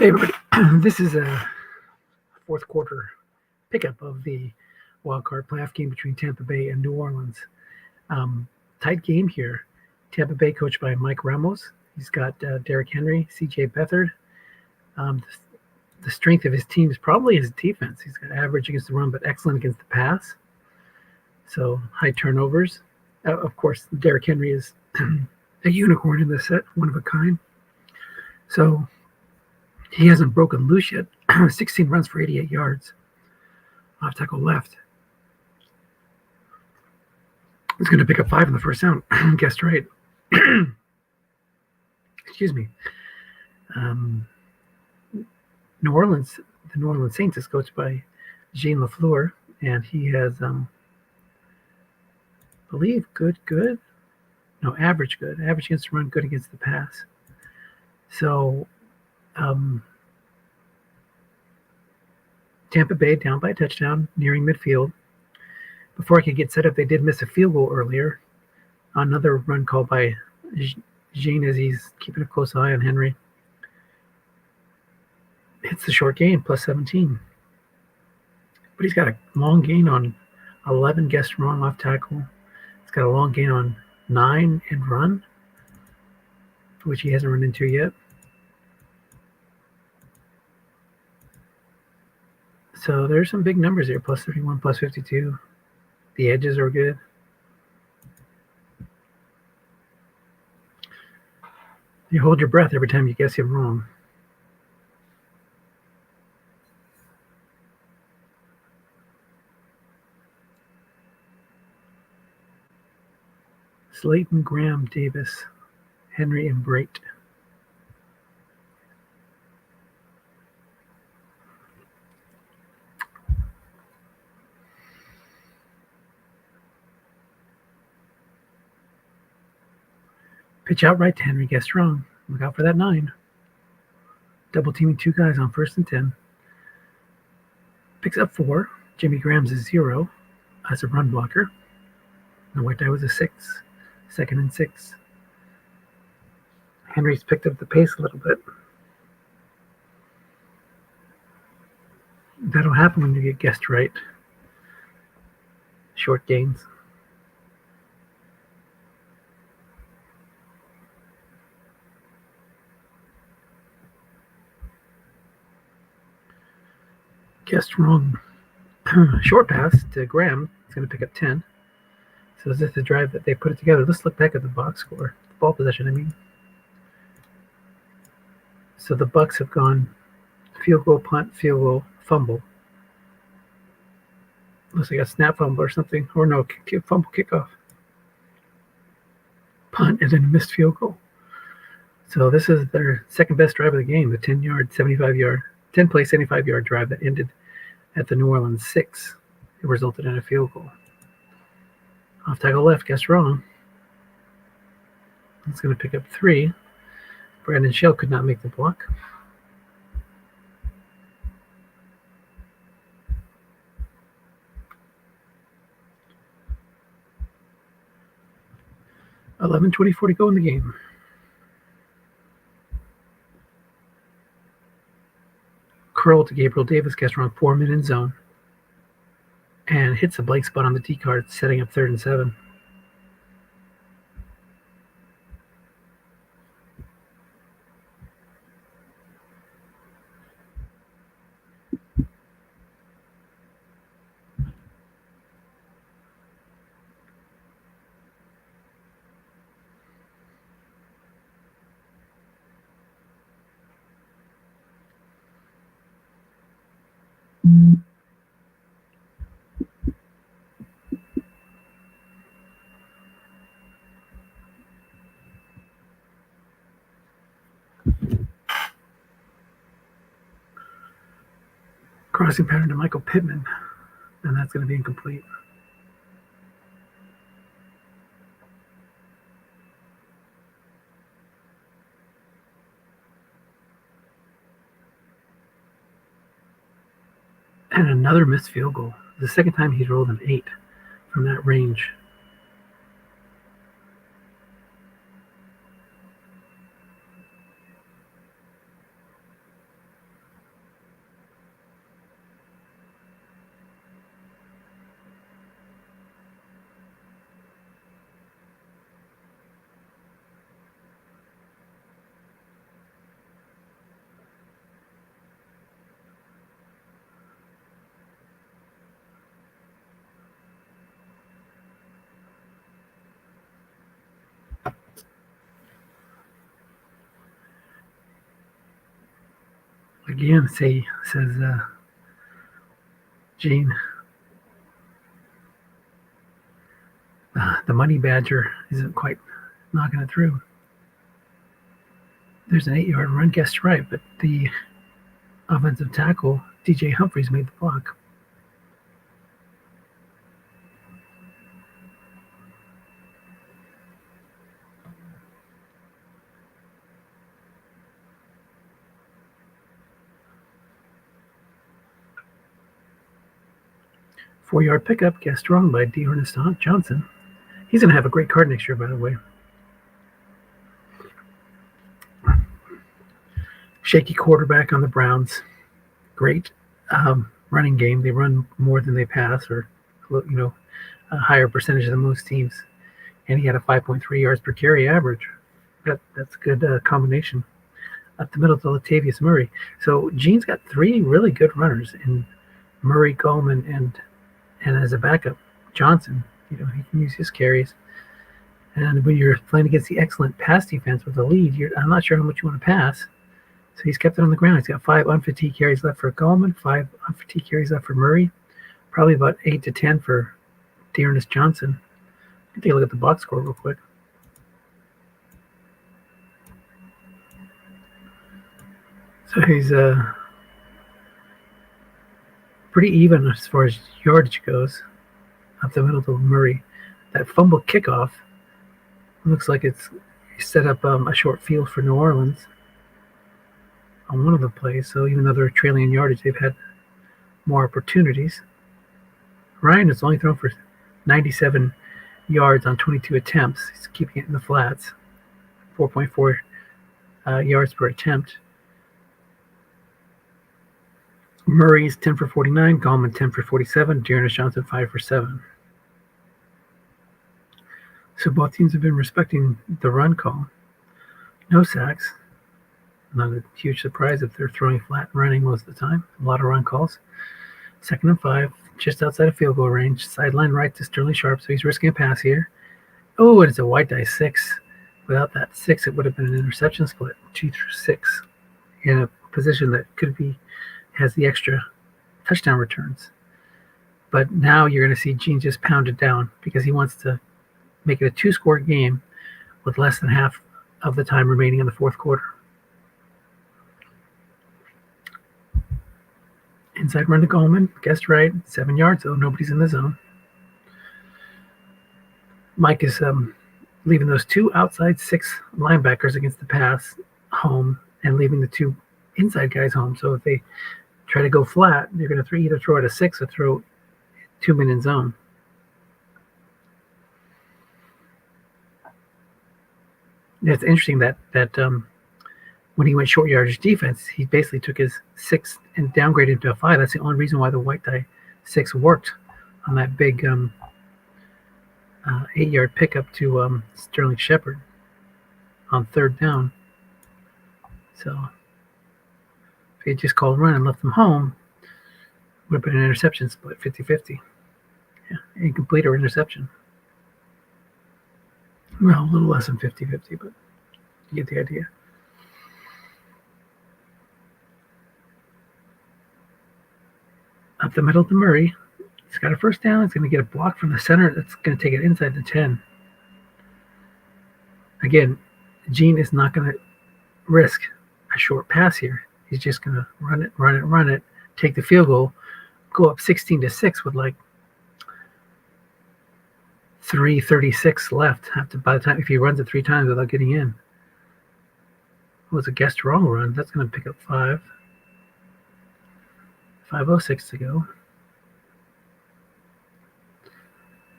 Hey everybody, this is a fourth quarter pickup of the wildcard playoff game between Tampa Bay and New Orleans. Tight game here. Tampa Bay coached by Mike Ramos. He's got Derrick Henry, C.J. Beathard. The strength of his team is probably his defense. He's got average against the run, but excellent against the pass. So high turnovers. Of course, Derrick Henry is a unicorn in this set, one of a kind. So he hasn't broken loose yet. 16 runs for 88 yards. Off tackle left. He's going to pick up 5 in the first down. Guessed right. Excuse me. The New Orleans Saints is coached by Jean LaFleur, and he has, average good. Average against the run, good against the pass. So, Tampa Bay down by a touchdown, nearing midfield. Before I could get set up, they did miss a field goal earlier. Another run called by Jean as he's keeping a close eye on Henry. Hits the short gain, plus 17. But he's got a long gain on 11, guessed wrong off tackle. He's got a long gain on 9 and run, which he hasn't run into yet. So there's some big numbers here, plus 31, plus 52. The edges are good. You hold your breath every time you guess him wrong. Slayton, Graham, Davis, Henry, and Brait. Pitch out right to Henry, guessed wrong. Look out for that 9. Double teaming 2 guys on 1st and 10. Picks up 4. Jimmy Graham's a 0 as a run blocker. The white die was a 6. 2nd and 6. Henry's picked up the pace a little bit. That'll happen when you get guessed right. Short gains. Guessed wrong. Short pass to Graham. It's going to pick up 10. So is this the drive that they put it together? Let's look back at the box score. The ball possession, I mean. So the Bucs have gone field goal, punt, field goal, fumble. Looks like a snap fumble or something. Or no, fumble kickoff. Punt and then a missed field goal. So this is their second best drive of the game, the 10-yard, 75-yard, 10-play, 75-yard drive that ended at the New Orleans 6. It resulted in a field goal. Off tackle left, guessed wrong. It's going to pick up 3. Brandon Shell could not make the block. $11:24 to go in the game. Curl to Gabriel Davis, guessed wrong, 4-man in zone. And hits a blank spot on the D card, setting up 3rd and 7. Crossing pattern to Michael Pittman, and that's going to be incomplete. And another missed field goal. The second time he's rolled an 8 from that range. Again, says Gene. The money badger isn't quite knocking it through. There's an 8-yard run, guessed right, but the offensive tackle, DJ Humphries, made the block. Four-yard pickup, guessed wrong by D'Ernest Johnson. He's going to have a great card next year, by the way. Shaky quarterback on the Browns. Great running game. They run more than they pass, or a higher percentage than most teams. And he had a 5.3 yards per carry average. That's a good combination. Up the middle to Latavius Murray. So Gene's got three really good runners in Murray, Coleman, and as a backup, Johnson. He can use his carries. And when you're playing against the excellent pass defense with the lead, I'm not sure how much you want to pass. So he's kept it on the ground. He's got 5 unfatigued carries left for Coleman, 5 unfatigued carries left for Murray, probably about 8 to 10 for D'Ernest Johnson. Take a look at the box score real quick. So he's pretty even as far as yardage goes. Up the middle to Murray. That fumble kickoff looks like it's set up a short field for New Orleans on one of the plays. So even though they're trailing in yardage, they've had more opportunities. Ryan has only thrown for 97 yards on 22 attempts. He's keeping it in the flats. 4.4 yards per attempt. Murray's 10 for 49, Coleman 10 for 47, D'Ernest Johnson 5 for 7. So both teams have been respecting the run call. No sacks. Not a huge surprise if they're throwing flat and running most of the time. A lot of run calls. 2nd and 5, just outside of field goal range. Sideline right to Sterling Sharp, so he's risking a pass here. Oh, and it's a white die 6. Without that 6, it would have been an interception split, 2 through 6, in a position that could be has the extra touchdown returns. But now you're going to see Gene just pound it down because he wants to make it a 2-score game with less than half of the time remaining in the fourth quarter. Inside run to Coleman, guessed right, 7 yards, so nobody's in the zone. Mike is leaving those 2 outside 6 linebackers against the pass home and leaving the 2 inside guys home. So if they try to go flat, you're going to either throw it a 6 or throw 2 men in zone. It's interesting that when he went short yardage defense, he basically took his 6 and downgraded it to a 5. That's the only reason why the white die 6 worked on that big 8-yard pickup to Sterling Shepard on 3rd down. So if he had just called run and left them home, it would have been an interception split, 50-50. Yeah, incomplete or interception. Well, a little less than 50-50, but you get the idea. Up the middle to Murray. He's got a 1st down. He's going to get a block from the center. That's going to take it inside the 10. Again, Gene is not going to risk a short pass here. He's just going to run it, take the field goal, go up 16-6 with like 3:36 left. By the time if he runs it 3 times without getting in, it was a guessed wrong run. That's going to pick up 5. 5:06 to go.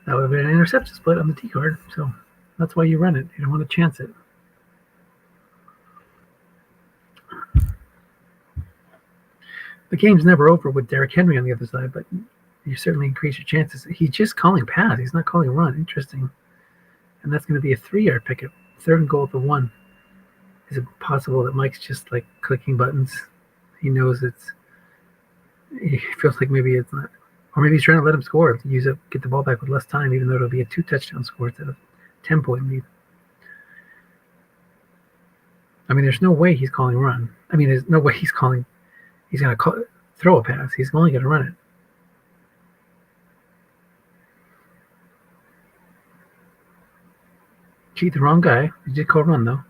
That would have been an interception split on the T card. So that's why you run it. You don't want to chance it. The game's never over with Derrick Henry on the other side, but you certainly increase your chances. He's just calling pass. He's not calling run. Interesting. And that's going to be a 3-yard pickup. 3rd and goal at the 1. Is it possible that Mike's just like clicking buttons? He knows he feels like maybe it's not. Or maybe he's trying to let him score, get the ball back with less time, even though it'll be a 2-touchdown score instead of 10-point lead. I mean, there's no way he's calling run. I mean, there's no way he's calling He's going to throw a pass. He's only going to run it. Cheat the wrong guy. He did call run, though.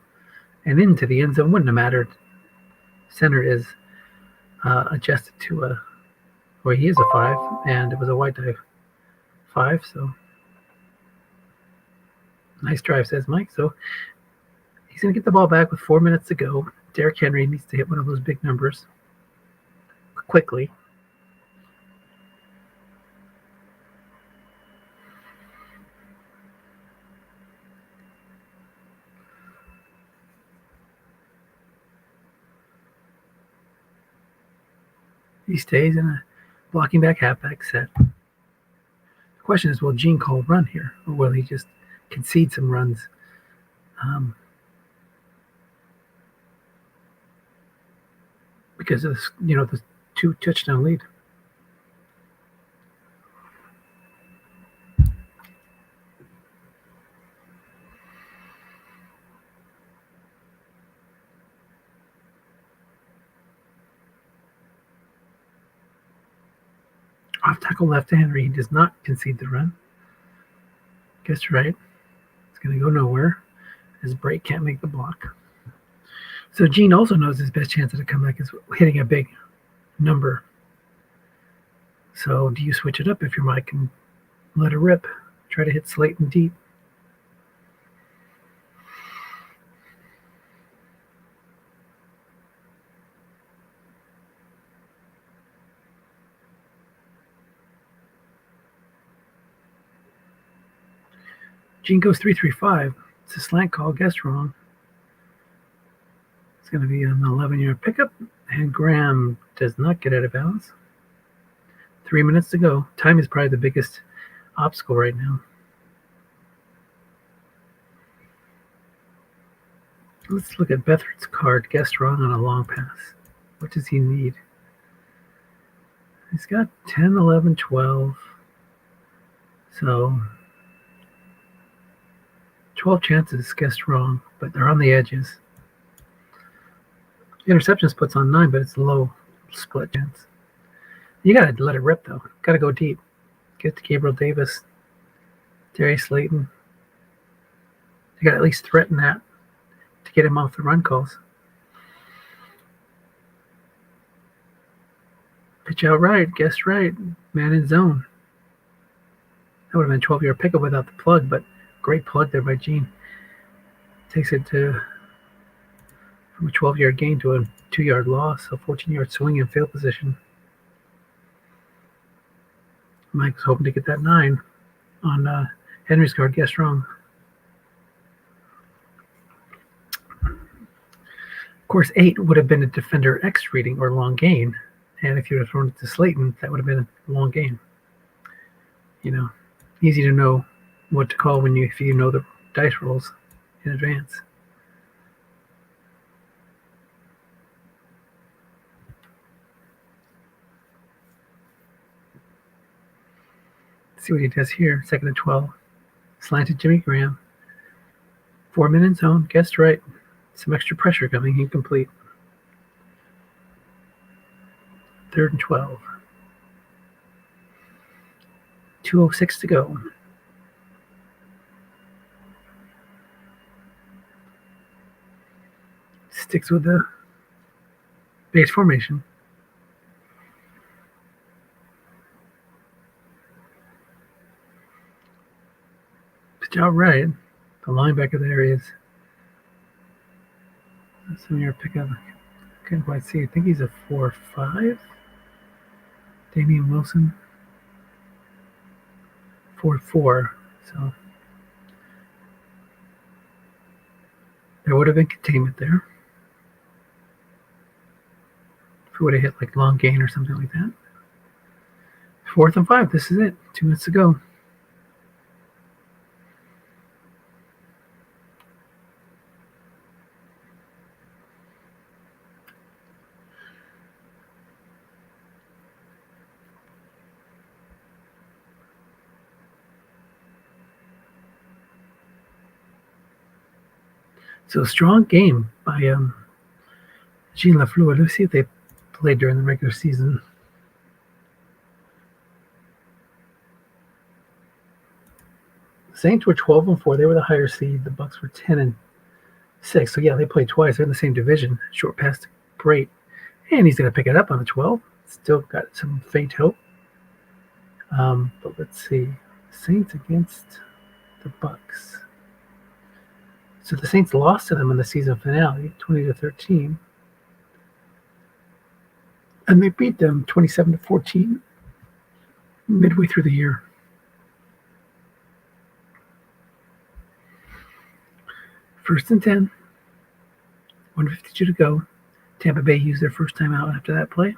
And into the end zone. Wouldn't have mattered. Center is adjusted to where he is a 5, and it was a wide dive 5, so nice drive, says Mike. So he's going to get the ball back with 4 minutes to go. Derrick Henry needs to hit one of those big numbers quickly. He stays in a blocking back halfback set. The question is, will Gene call run here, or will he just concede some runs? Because of this, the 2 touchdown lead. Off tackle left to Henry. He does not concede the run. Guess right. It's going to go nowhere as Brake can't make the block. So Gene also knows his best chance at a comeback is hitting a big number. So do you switch it up if you're Mike and let it rip? Try to hit Slayton deep. Gene goes 3-3-5. It's a slant call. Guessed wrong. It's going to be an 11-yard pickup. And Graham does not get out of bounds. 3 minutes to go. Time is probably the biggest obstacle right now. Let's look at Beathard's card. Guessed wrong on a long pass. What does he need? He's got 10, 11, 12. So 12 chances guessed wrong, but they're on the edges. Interceptions puts on 9, but it's a low split chance. You got to let it rip, though. Got to go deep. Get to Gabriel Davis, Darius Slayton. You got to at least threaten that to get him off the run calls. Pitch out right, guessed right, man in zone. That would have been a 12-yard pickup without the plug, but great plug there by Gene. Takes it from a 12-yard gain to a 2-yard loss, a 14-yard swing in field position. Mike was hoping to get that 9 on Henry's card. Guessed wrong. Of course, 8 would have been a defender X reading or long gain. And if you would have thrown it to Slayton, that would have been a long gain. Easy to know what to call if you know the dice rolls in advance. Let's see what he does here. 2nd and 12. Slanted Jimmy Graham. 4-minute zone. Guessed right. Some extra pressure coming. Incomplete. 3rd and 12. 2:06 to go. Sticks with the base formation. Pitch out right. The linebacker there is. Some of your pickup. Couldn't quite see. I think he's a 4-5. Damian Wilson. 4-4. So there would have been containment there. If we would have hit like long gain or something like that. 4th and 5. This is it. 2 minutes to go. So strong game by Gene LaFleur. Let's see if they played during the regular season. The Saints were 12-4. They were the higher seed. The Bucs were 10-6. So yeah, they played twice. They're in the same division. Short pass to Great, and he's going to pick it up on the 12. Still got some faint hope. But let's see. Saints against the Bucs. So the Saints lost to them in the season finale, 20-13. And they beat them 27-14 midway through the year. First and 10. 152 to go. Tampa Bay used their first timeout after that play.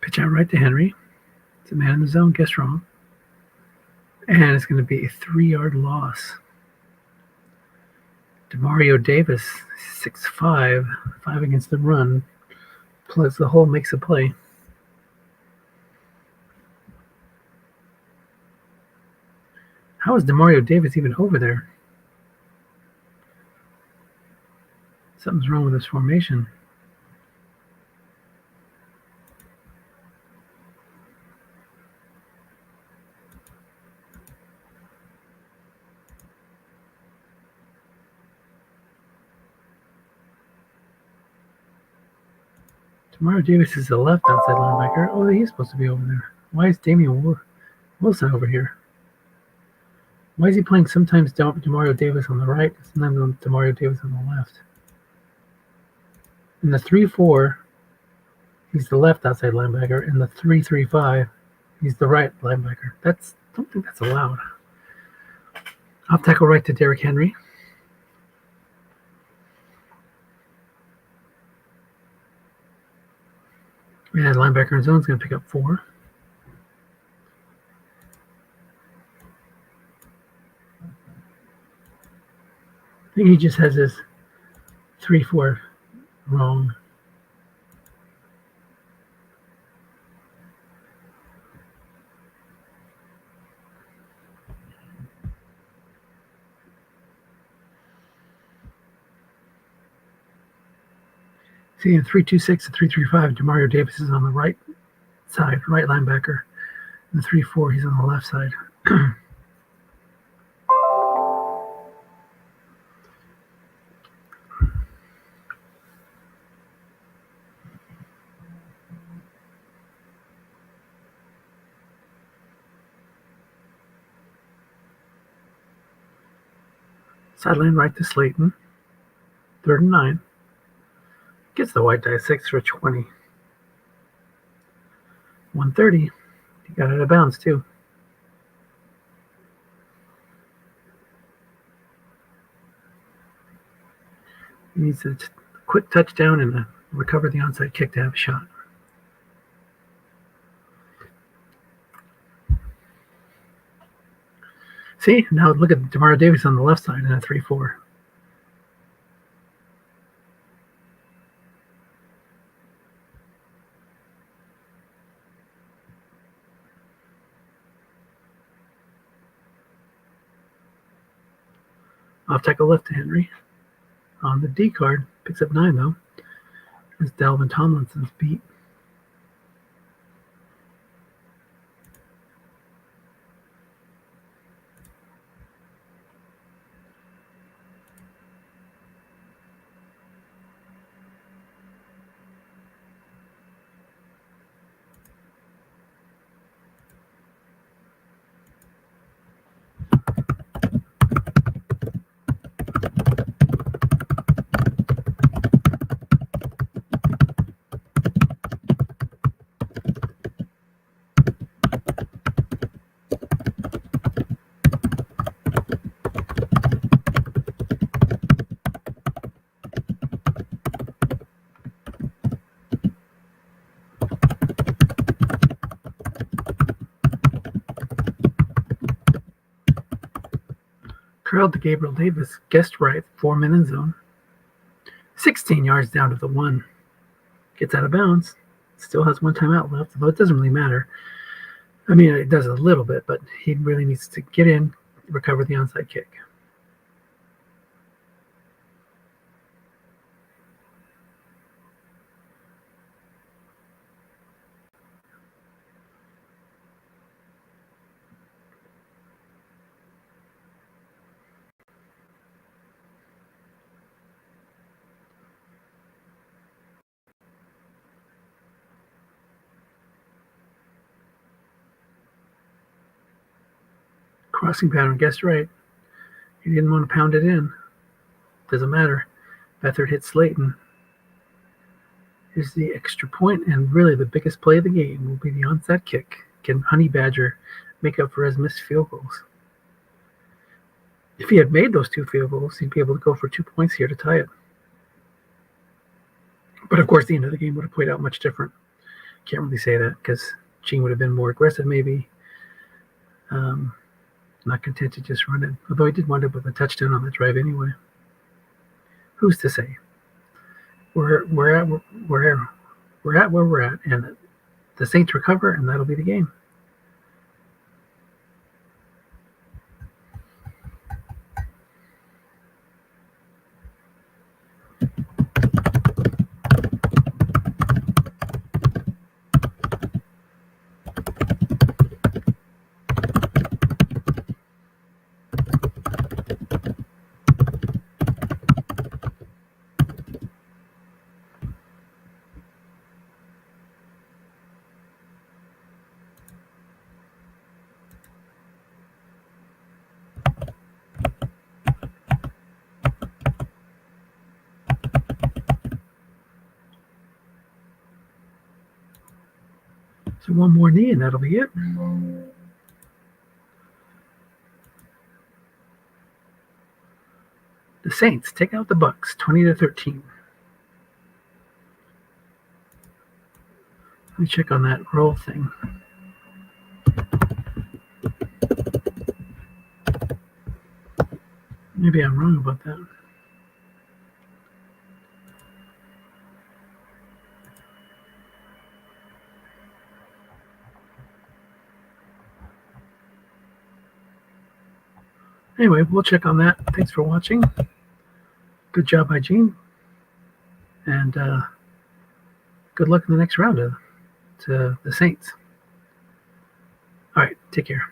Pitch out right to Henry. It's a man in the zone, guess wrong. And it's going to be a 3-yard loss. Demario Davis, 6'5", 5 against the run, plugs the hole, makes a play. How is Demario Davis even over there? Something's wrong with this formation. Demario Davis is the left outside linebacker. Oh, he's supposed to be over there. Why is Damian Wilson over here? Why is he playing sometimes Demario Davis on the right, sometimes Demario Davis on the left? In the 3-4, he's the left outside linebacker. In the 3-3-5, he's the right linebacker. I don't think that's allowed. Off tackle right to Derrick Henry. Yeah, linebacker in zone is going to pick up 4. I think he just has his 3-4 wrong. See, in 3-2-6 to 3-3-5, Demario Davis is on the right side, right linebacker. In the 3-4, he's on the left side. Sideline right to Slayton. 3rd and 9. Gets the white die 6 for 20. 130. He got out of bounds too. He needs a quick touchdown and recover the onside kick to have a shot. See, now look at Demario Davis on the left side in a 3-4. Off tackle left to Henry. On the D card, picks up 9 though. It's Dalvin Tomlinson's beat. Curled to Gabriel Davis, guessed right, 4-man end zone. 16 yards down to the 1. Gets out of bounds. Still has 1 timeout left, although it doesn't really matter. I mean, it does a little bit, but he really needs to get in, recover the onside kick. Crossing pattern, guessed right. He didn't want to pound it in. Doesn't matter. Beathard hits Slayton. Here's the extra point, and really the biggest play of the game will be the onside kick. Can Honey Badger make up for his missed field goals? If he had made those 2 field goals, he'd be able to go for 2 points here to tie it. But of course, the end of the game would have played out much different. Can't really say that because Gene would have been more aggressive, maybe. Not content to just run it, although he did wind up with a touchdown on the drive anyway. Who's to say? We're at where we're at, and the Saints recover, and that'll be the game. So 1 more knee, and that'll be it. The Saints take out the Bucs, 20-13. Let me check on that roll thing. Maybe I'm wrong about that. Anyway, we'll check on that. Thanks for watching. Good job by Gene. And good luck in the next round to the Saints. All right, take care.